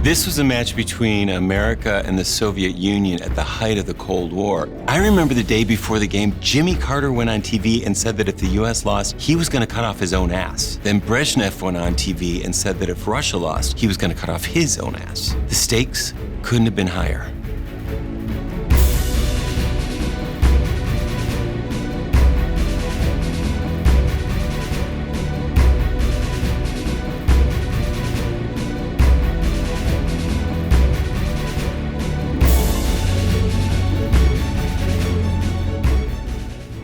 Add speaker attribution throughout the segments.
Speaker 1: This was a match between America and the Soviet Union at the height of the Cold War. I remember the day before the game, Jimmy Carter went on TV and said that if the US lost, he was going to cut off his own ass. Then Brezhnev went on TV and said that if Russia lost, he was going to cut off his own ass. The stakes couldn't have been higher.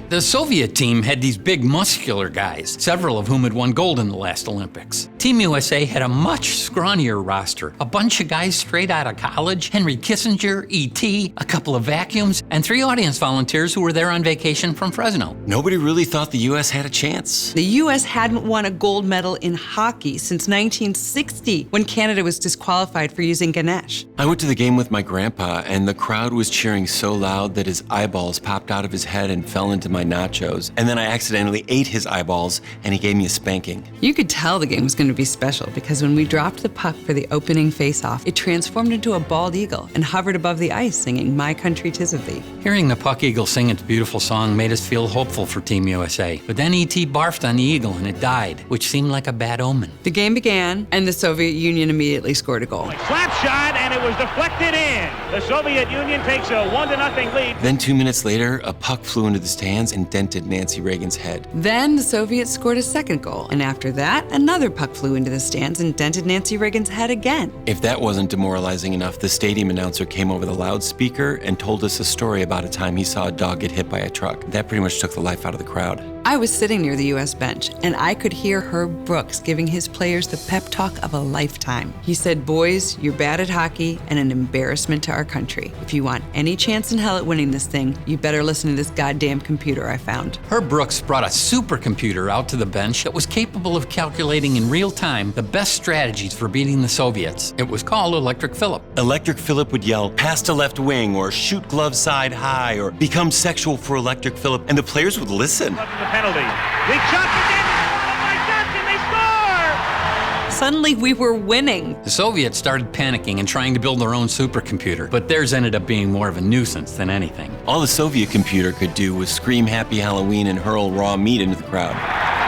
Speaker 2: The Soviet team had these big muscular guys, several of whom had won gold in the last Olympics. Team USA had a much scrawnier roster, a bunch of guys straight out of college, Henry Kissinger, E.T., a couple of vacuums, and 3 audience volunteers who were there on vacation from Fresno.
Speaker 1: Nobody really thought the US had a chance.
Speaker 3: The U.S. hadn't won a gold medal in hockey since 1960, when Canada was disqualified for using Ganesh.
Speaker 1: I went to the game with my grandpa, and the crowd was cheering so loud that his eyeballs popped out of his head and fell into my nachos. And then I accidentally ate his eyeballs, and he gave me a spanking.
Speaker 3: You could tell the game was going to be special because when we dropped the puck for the opening face-off, it transformed into a bald eagle and hovered above the ice singing "My Country 'Tis of Thee."
Speaker 2: Hearing the puck eagle sing its beautiful song made us feel hopeful for Team USA. But then E.T. barfed on the eagle and it died, which seemed like a bad omen.
Speaker 3: The game began, and the Soviet Union immediately scored a goal.
Speaker 4: Slap shot, and it was deflected in. The Soviet Union takes a 1-0 lead.
Speaker 1: Then 2 minutes later, a puck flew into the stands and dented Nancy Reagan's head.
Speaker 3: Then the Soviets scored a second goal, and after that, another puck flew into the stands and dented Nancy Reagan's head again.
Speaker 1: If that wasn't demoralizing enough, the stadium announcer came over the loudspeaker and told us a story about a time he saw a dog get hit by a truck. That pretty much took the life out of the crowd.
Speaker 3: I was sitting near the U.S. bench, and I could hear Herb Brooks giving his players the pep talk of a lifetime. He said, "Boys, you're bad at hockey and an embarrassment to our country. If you want any chance in hell at winning this thing, you better listen to this goddamn computer I found."
Speaker 2: Herb Brooks brought a supercomputer out to the bench that was capable of calculating in real time the best strategies for beating the Soviets. It was called Electric Phillip.
Speaker 1: Electric Phillip would yell, "Pass to left wing," or "Shoot glove side high," or "Become sexual for Electric Phillip," and the players would listen.
Speaker 4: Penalty. Big shot for Davis. Oh my gosh, and they score!
Speaker 3: Suddenly, we were winning.
Speaker 2: The Soviets started panicking and trying to build their own supercomputer, but theirs ended up being more of a nuisance than anything.
Speaker 1: All the Soviet computer could do was scream "Happy Halloween" and hurl raw meat into the crowd.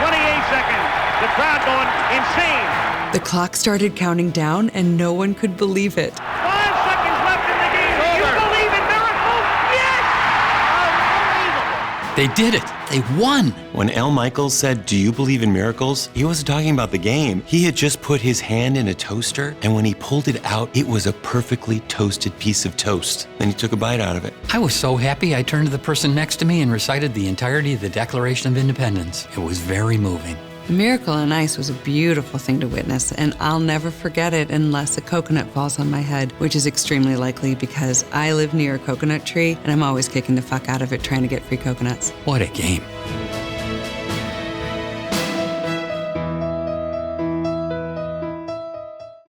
Speaker 4: 28 seconds. The crowd going insane.
Speaker 3: The clock started counting down, and no one could believe it.
Speaker 4: 5 seconds left in the game. Do you believe in miracles? Yes! Unbelievable.
Speaker 2: They did it. They won.
Speaker 1: When Al Michaels said, "Do you believe in miracles?" he wasn't talking about the game. He had just put his hand in a toaster, and when he pulled it out, it was a perfectly toasted piece of toast. Then he took a bite out of it.
Speaker 2: I was so happy I turned to the person next to me and recited the entirety of the Declaration of Independence. It was very moving.
Speaker 3: The miracle on ice was a beautiful thing to witness, and I'll never forget it unless a coconut falls on my head, which is extremely likely because I live near a coconut tree, and I'm always kicking the fuck out of it trying to get free coconuts.
Speaker 2: What a game.